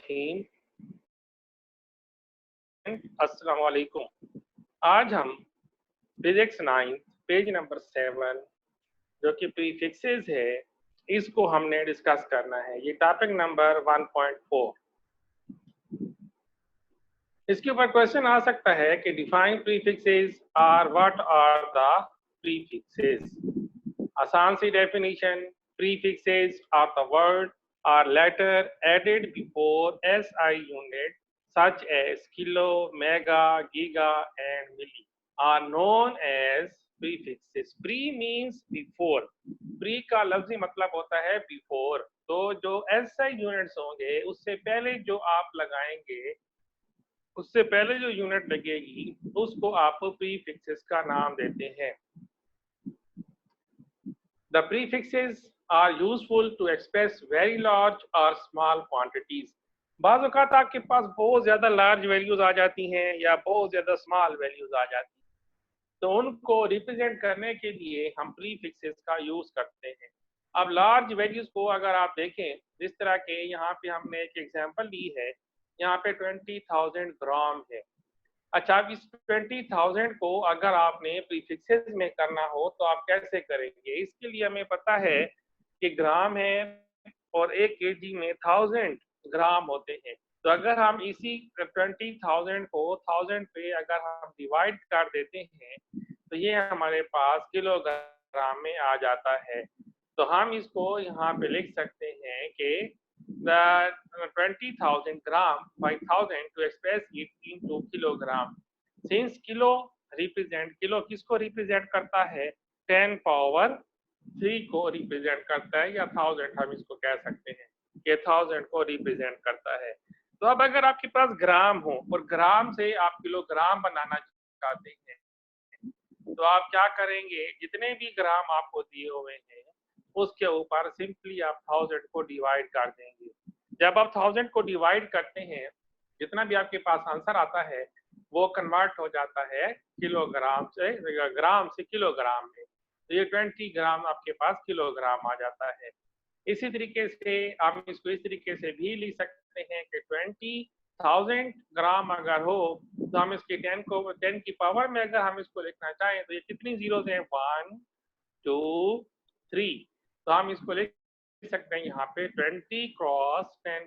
रहीम। अस्सलाम वालेकुम। आज हम फिजिक्स 9 पेज नंबर 7 जो कि प्रीफिक्सेस है, इसको हमने डिस्कस करना है। ये टॉपिक नंबर 1.4। इसके ऊपर क्वेश्चन आ सकता है कि define prefixes are what are the prefixes. आसान सी definition, prefixes are the word or letter added before SI unit such as kilo, mega, giga and milli are known as prefixes. Pre means before. Pre का लफ्जी मतलब होता है before. तो जो SI units होंगे उससे पहले जो आप लगाएंगे, उससे पहले जो यूनिट लगेगी उसको आप प्रीफिक्सेस का नाम देते हैं। The prefixes are useful to express very large or small quantities. बाज़ औक़ात आपके पास बहुत ज़्यादा लार्ज वैल्यूज आ जाती हैं या बहुत ज़्यादा स्मॉल वैल्यूज आ जाती हैं, तो उनको रिप्रेजेंट करने के लिए हम प्रीफिक्सेस का यूज करते हैं। अब लार्ज वैल्यूज को अगर आप देखें, जिस तरह के यहाँ पे हमने एक एग्जांपल ली है, यहाँ पे 20,000 ग्राम है। अच्छा, अब इस 20,000 को अगर आपने प्रीफिक्सेस में करना हो तो आप कैसे करेंगे? इसके लिए हमें पता है कि ग्राम है और 1 केजी में 1000 ग्राम होते हैं। तो अगर हम इसी 20,000 को 1000 पे अगर हम डिवाइड कर देते हैं तो ये हमारे पास किलोग्राम में आ जाता है। तो हम इसको यहाँ पे लिख सकते हैं कि the 20,000 gram by 1000 to express it into kilogram. Since kilo किसको रिप्रेजेंट करता है? 10 पावर 3 को रिप्रेजेंट करता है, या 1000 हम इसको कह सकते हैं कि 1000 को रिप्रेजेंट करता है। तो अब अगर आपके पास ग्राम हो और ग्राम से आप किलोग्राम बनाना चाहते हैं तो आप क्या करेंगे? जितने भी ग्राम आपको दिए हुए हैं उसके ऊपर सिंपली आप 1000 को डिवाइड कर देंगे। जब आप 1000 को डिवाइड करते हैं, जितना भी आपके पास आंसर आता है वो कन्वर्ट हो जाता है किलोग्राम से, ग्राम से किलोग्राम में। तो ये 20 ग्राम आपके पास किलोग्राम आ जाता है। इसी तरीके से हम इसको इस तरीके से भी लिख सकते हैं कि 20,000 ग्राम अगर हो तो हम इसके 10 की पावर में अगर हम इसको लिखना चाहें तो ये कितनी जीरोस हैं? 1 2 3। तो हम इसको लिख सकते हैं यहाँ पे 20 क्रॉस 10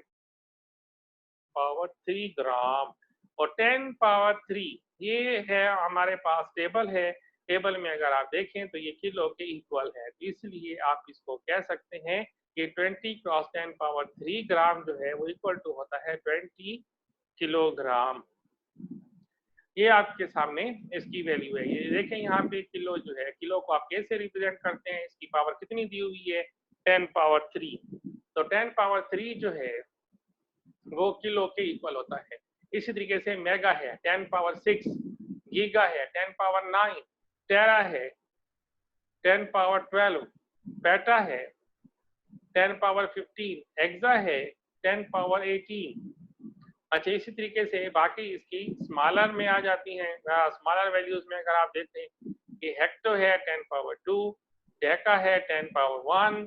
पावर 3 ग्राम, और 10 पावर 3 ये है हमारे पास टेबल है। टेबल में अगर आप देखें तो ये किलो के इक्वल है, तो इसलिए आप इसको कह सकते हैं कि 20 क्रॉस 10 पावर 3 ग्राम जो है वो इक्वल टू होता है 20 किलोग्राम। ये आपके सामने इसकी वैल्यू है। ये देखें यहाँ पे किलो जो है, किलो को आप कैसे रिप्रेजेंट करते हैं? इसकी पावर कितनी दी हुई है? 10 पावर 3। तो 10 पावर 3 जो है वो किलो के इक्वल होता है। इसी तरीके से मेगा है 10 पावर 6, गीगा है 10 पावर 9, टेरा है 10 पावर 12, पेटा है 10 पावर 15, हेक्सा है 10 पावर 18। अच्छा, इसी तरीके से बाकी इसकी स्मॉलर में आ जाती हैं। स्मॉलर वैल्यूज में अगर आप देखते हैं कि हेक्टो है 10 पावर 2, डेका है 10 पावर 1,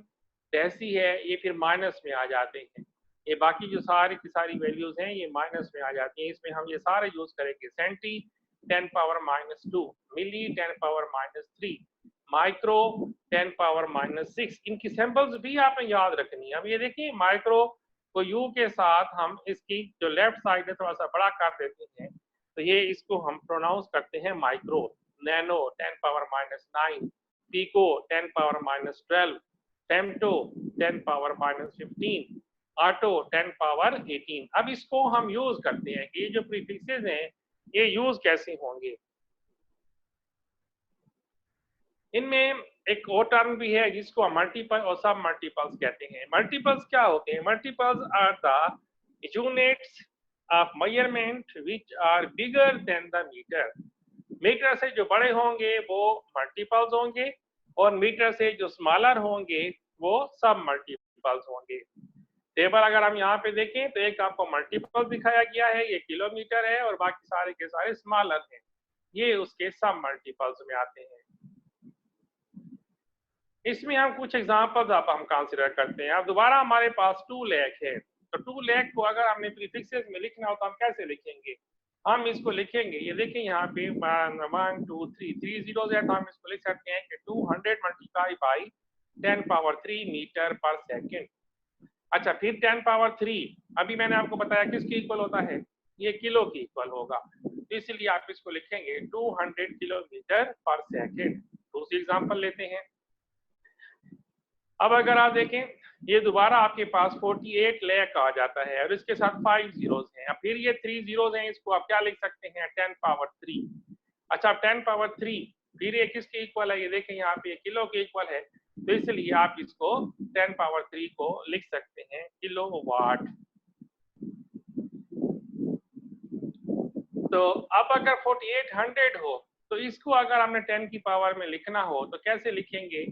डेसी है, ये फिर माइनस में आ जाते हैं। ये बाकी जो सारी की सारी वैल्यूज हैं ये माइनस में आ जाती हैं। इसमें हम ये सारे यूज करेंगे। सेंटी 10 पावर -2, मिली 10 पावर -3, माइक्रो 10 पावर -6। इनकी सैंपल्स भी आपने याद रखनी है। अब ये देखिए, माइक्रो को यू के साथ हम इसकी जो लेफ्ट साइड है थोड़ा सा बड़ा कर देते हैं, तो ये इसको हम प्रोनाउंस करते हैं micro. Nano 10 power -9, pico 10 power -12, femto 10 power -15, atto 10 power 18। अब इसको हम यूज करते हैं कि ये जो प्रीफिक्सेस हैं ये यूज कैसे होंगे। इनमें एक और टर्म भी है जिसको मल्टीपल और सब मल्टीपल्स कहते हैं। मल्टीपल्स क्या होते हैं? Multiples are the units of measurement which are bigger than the metre. Metre से जो बड़े होंगे वो मल्टीपल्स होंगे, और मीटर से जो स्मॉलर होंगे वो सब मल्टीपल्स होंगे। टेबल अगर हम यहाँ पे देखें तो एक आपको मल्टीपल दिखाया गया है, ये किलोमीटर है, और बाकी सारे के सारे स्मॉलर हैं, ये उसके सब मल्टीपल्स में आते हैं। इसमें हम कुछ एग्जांपल्स आप हम कंसीडर करते हैं। अब दोबारा हमारे पास 2 लाख है, तो 2 लाख को अगर हमने प्रीफिक्सेस में लिखना हो तो हम कैसे लिखेंगे? हम इसको लिखेंगे, ये देखें यहाँ पे 1 2 3 जीरोज है, तो हम इसको लिख सकते हैं कि 200 मल्टीप्लाई बाई 10 पावर 3 मीटर पर सेकेंड। अच्छा, फिर 10 पावर 3 अभी मैंने आपको बताया किसके इक्वल होता है, ये किलो की इक्वल होगा, तो इसलिए आप इसको लिखेंगे 200 किलोमीटर पर सेकेंड। दूसरी एग्जांपल लेते हैं। अब अगर आप देखें, ये दोबारा आपके पास 48 लाख आ जाता है और इसके साथ 5 जीरोज हैं, अब फिर ये 3 जीरोज हैं, इसको आप क्या लिख सकते हैं, 10 पावर 3। अच्छा, 10 पावर 3 फिर ये किसके इक्वल है, ये देखें यहाँ पे किलो के इक्वल है, तो इसलिए आप इसको 10 पावर 3 को लिख सकते हैं किलो वाट। तो अब अगर 4800 हो तो इसको अगर हमने 10 की पावर में लिखना हो तो कैसे लिखेंगे,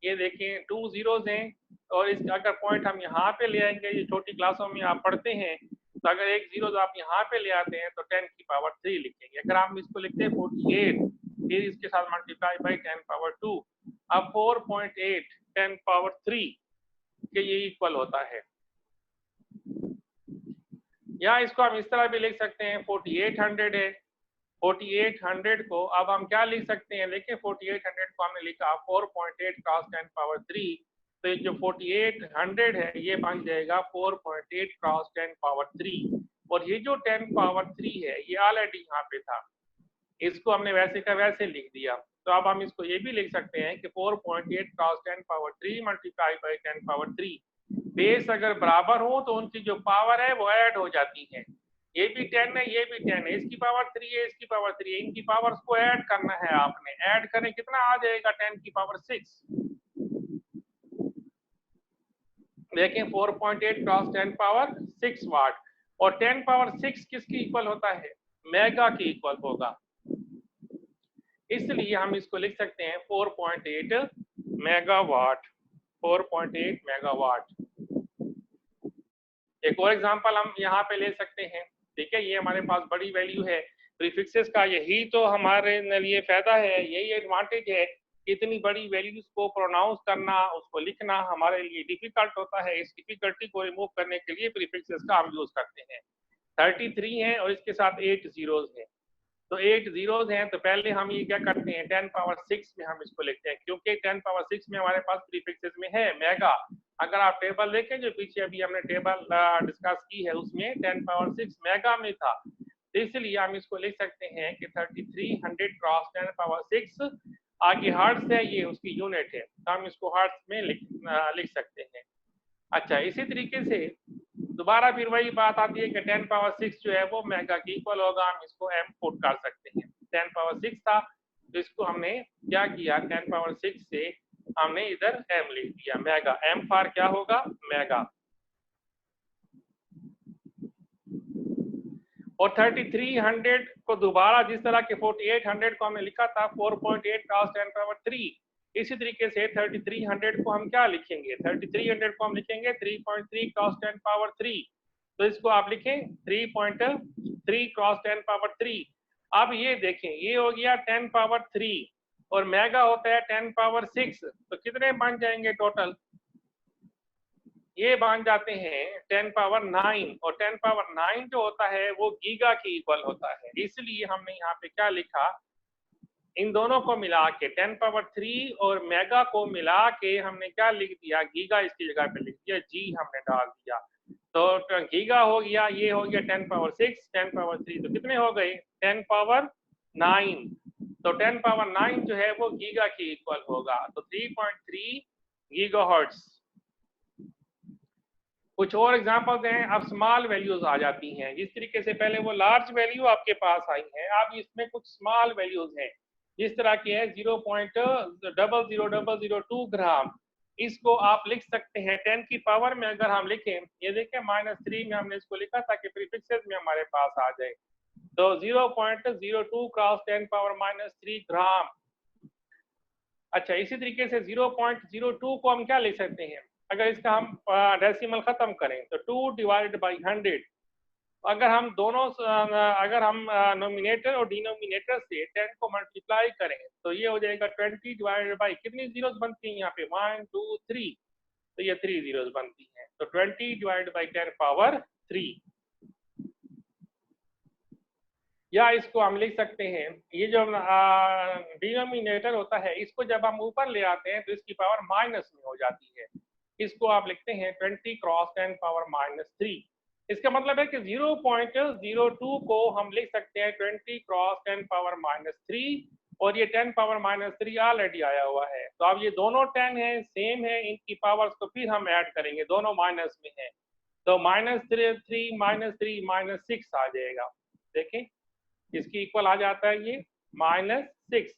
ये देखें 2 जीरोज हैं और इस अगर पॉइंट हम यहाँ पे ले आएंगे, ये छोटी क्लासों में आप पढ़ते हैं, तो अगर एक जीरो आप यहाँ पे ले आते हैं तो 10 की पावर 3 लिखेंगे। अगर हम इसको लिखते हैं 48 फिर इसके साथ मल्टीप्लाई बाई 10 पावर 2, अब 4.8 10 पावर 3 के ये इक्वल होता है। या इसको हम इस तरह भी लिख सकते हैं, 4800 है, 4800 को अब हम क्या लिख सकते हैं, देखिए 4800 को हमने लिखा 4.8 क्रॉस 10 पावर 3, तो ये जो 4800 है ये बन जाएगा 4.8 क्रॉस 10 पावर 3, और ये जो 10 पावर 3 है ये ऑलरेडी यहाँ पे था, इसको हमने वैसे का वैसे लिख दिया। तो अब हम इसको ये भी लिख सकते हैं कि 4.8 cross 10 power 3 multiply by 10 power 3, base अगर बराबर हो तो उनकी जो पावर है वो ऐड हो जाती है, ये भी 10 है ये भी 10 है, इसकी पावर 3 है इसकी पावर 3 है, इनकी पावर्स को ऐड करना है आपने, ऐड करें कितना आ जाएगा 10 की पावर 6। देखें 4.8 क्रॉस 10 पावर 6 वाट, और 10 पावर 6 किसकी इक्वल होता है, मेगा की इक्वल होगा, इसलिए हम इसको लिख सकते हैं 4.8 मेगावाट, 4.8 मेगावाट। एक और एग्जांपल हम यहाँ पे ले सकते हैं, ठीक है, ये हमारे पास बड़ी वैल्यू है, प्रीफिक्सेस का यही तो हमारे लिए फायदा है, यही एडवांटेज है, इतनी बड़ी वैल्यूज को प्रोनाउंस करना, उसको लिखना हमारे लिए डिफिकल्ट होता है, इस डिफिकल्टी को रिमूव करने के लिए प्रीफिक्सेस का हम यूज करते हैं। 33 है और इसके साथ 8 जीरोज हैं, तो 8 जीरोज हैं, तो पहले हम ये क्या करते हैं 10 पावर 6 में हम इसको लिखते हैं, क्योंकि 10 पावर 6 में हमारे पास प्रीफिक्सेस में है मेगा। अगर आप टेबल देखें जो पीछे अभी हमने टेबल डिस्कस की है उसमें 10 पावर 6 मेगा में था, तो इसलिए हम इसको लिख सकते हैं कि 3300 क्रॉस 10 पावर 6, आगे हर्ट्ज है ये उसकी यूनिट है, तो हम इसको हर्ट्ज में लिख सकते हैं। अच्छा, इसी तरीके से दोबारा फिर वही बात आती है कि 10 पावर 6 जो है वो मेगा की इक्वल होगा, हम इसको m पुट कर सकते हैं, 10 पावर 6 था तो इसको हमने क्या किया 10 पावर 6 से हमने इधर m लिख दिया, मेगा, m फॉर क्या होगा मेगा। और 3300 को दोबारा जिस तरह के 4800 को हमने लिखा था 4.8 क्रॉस 10 पावर 3, इसी तरीके से 3300 को हम क्या लिखेंगे, 3300 को हम लिखेंगे 3.3 क्रॉस 10 पावर 3, तो इसको आप लिखें 3.3 क्रॉस 10 पावर 3। अब ये देखें ये हो गया 10 पावर 3 और मेगा होता है 10 पावर 6, तो कितने बन जाएंगे टोटल, ये बन जाते हैं 10 पावर 9, और 10 पावर 9 जो होता है वो गीगा की इक्वल होता है, इसलिए हमने यहाँ पे क्या लिखा, इन दोनों को मिला के 10 पावर 3 और मेगा को मिला के हमने क्या लिख दिया, गीगा इसकी जगह पे लिख दिया, जी हमने डाल दिया, तो गीगा हो गया, ये हो गया 10 पावर 6 10 पावर 3, तो कितने हो गए 10 पावर 9, तो 10 पावर 9 जो है वो गीगा की इक्वल होगा, तो 3.3 गीगाहर्ट्ज। कुछ और एग्जांपल्स हैं, अब स्मॉल वैल्यूज आ जाती हैं, जिस तरीके से पहले वो लार्ज वैल्यू आपके पास आई है, अब इसमें कुछ स्मॉल वैल्यूज हैं, जिस तरह की है 0.00002 ग्राम, इसको आप लिख सकते हैं 10 की पावर में अगर हम लिखें, ये देखें -3 में हमने इसको लिखा ताकि प्रीफिक्सेस में हमारे पास आ जाए, तो 0.02 क्रॉस 10 पावर -3 ग्राम। अच्छा, इसी तरीके से 0.02 को हम क्या लिख सकते हैं, अगर इसका हम डेसिमल खत्म करें तो 2 डिवाइडेड बाई 100, अगर हम दोनों अगर हम नोमिनेटर और डिनोमिनेटर से 10 को मल्टीप्लाई करें तो ये हो जाएगा 20 डिवाइडेड बाई, कितनी जीरोस बनती हैं यहाँ पे 1 2 3, तो ये 3 जीरोस बनती हैं। तो 20 डिवाइड बाई 10 पावर 3, या इसको हम लिख सकते हैं, ये जो डिनोमिनेटर होता है इसको जब हम ऊपर ले आते हैं तो इसकी पावर माइनस में हो जाती है। इसको आप लिखते हैं 20 क्रॉस 10 पावर -3। इसका मतलब है कि 0.02 को हम लिख सकते हैं 20 क्रॉस 10 पावर -3, और ये 10 पावर -3 ऑलरेडी आया हुआ है। तो अब ये दोनों 10 है, सेम है, इनकी पावर्स को फिर हम ऐड करेंगे, दोनों माइनस में है, तो -3 -6 आ जाएगा। देखें इसकी इक्वल आ जाता है ये -6।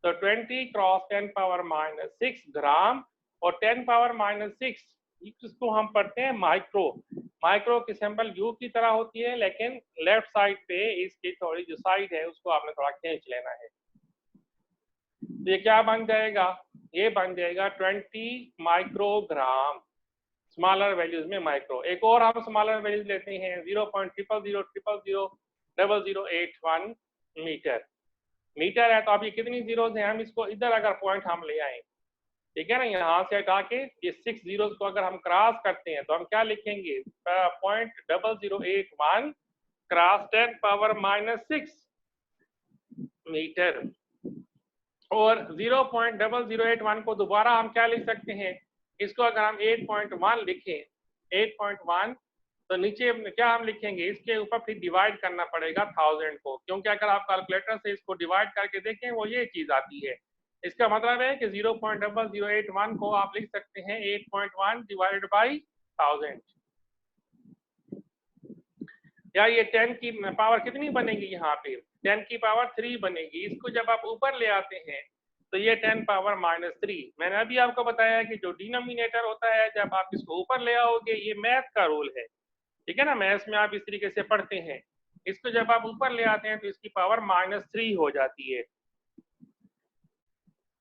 तो 20 क्रॉस 10 पावर -6 ग्राम, और 10 पावर -6 इसको हम पढ़ते हैं माइक्रो। माइक्रो की सिंबल यू की तरह होती है, लेकिन लेफ्ट साइड पे इसकी थोड़ी जो साइड है उसको आपने थोड़ा खींच लेना है। तो ये क्या बन जाएगा, ये बन जाएगा 20 माइक्रोग्राम, स्मॉलर वैल्यूज में माइक्रो। एक और हम स्मॉलर वैल्यूज लेते हैं 0.000000081 मीटर। मीटर है तो अभी कितनी जीरोस हैं, हम इसको इधर अगर पॉइंट हम ले आए, ठीक है ना, यहाँ से हटा के ये 6 जीरोस को अगर हम क्रॉस करते हैं तो हम क्या लिखेंगे, 0.0081 क्रॉस 10 पावर -6 मीटर। और 0.0081 को दोबारा हम क्या लिख सकते हैं, इसको अगर हम 8.1 लिखें, 8.1, तो नीचे क्या हम लिखेंगे, इसके ऊपर फिर डिवाइड करना पड़ेगा 1000 को, क्योंकि अगर आप कैलकुलेटर से इसको डिवाइड करके देखें वो ये चीज आती है। इसका मतलब है कि 0.0081 को आप लिख सकते हैं 8.1 डिवाइडेड बाई 1000, या ये 10 की पावर कितनी बनेगी, यहाँ पे 10 की पावर 3 बनेगी। इसको जब आप ऊपर ले आते हैं तो ये 10 पावर -3। मैंने अभी आपको बताया कि जो डिनोमिनेटर होता है जब आप इसको ऊपर ले आओगे, ये मैथ का रूल है, ठीक है ना, मैथ्स में आप इस तरीके से पढ़ते हैं। इसको जब आप ऊपर ले आते हैं तो इसकी पावर -3 हो जाती है।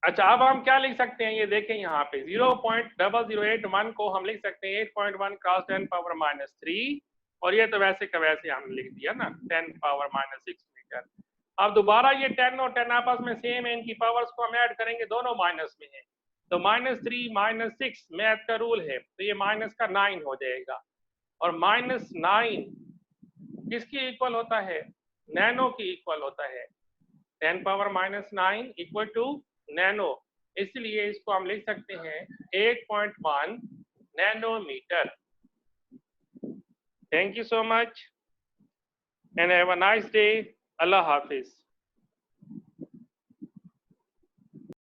अच्छा, अब हम क्या लिख सकते हैं, ये देखें यहाँ पे 0.0081 को हम लिख सकते हैं 8.1 क्रॉस 10 पावर -3, और ये तो वैसे का वैसे हमने लिख दिया ना 10 पावर -6 मीटर। अब दोबारा ये 10 और 10 आपस में सेम है, इनकी पावर्स को हम ऐड करेंगे, दोनों माइनस में है, तो -3 -6 मैथ का रूल है, तो ये माइनस का 9 हो जाएगा। और -9 किसकी इक्वल होता है, नैनो की इक्वल होता है। 10 पावर -9 इक्वल टू नैनो, इसलिए इसको हम लिख सकते हैं 8.1 nanometre. Thank you so much and have a nice day. अल्लाह हाफिज।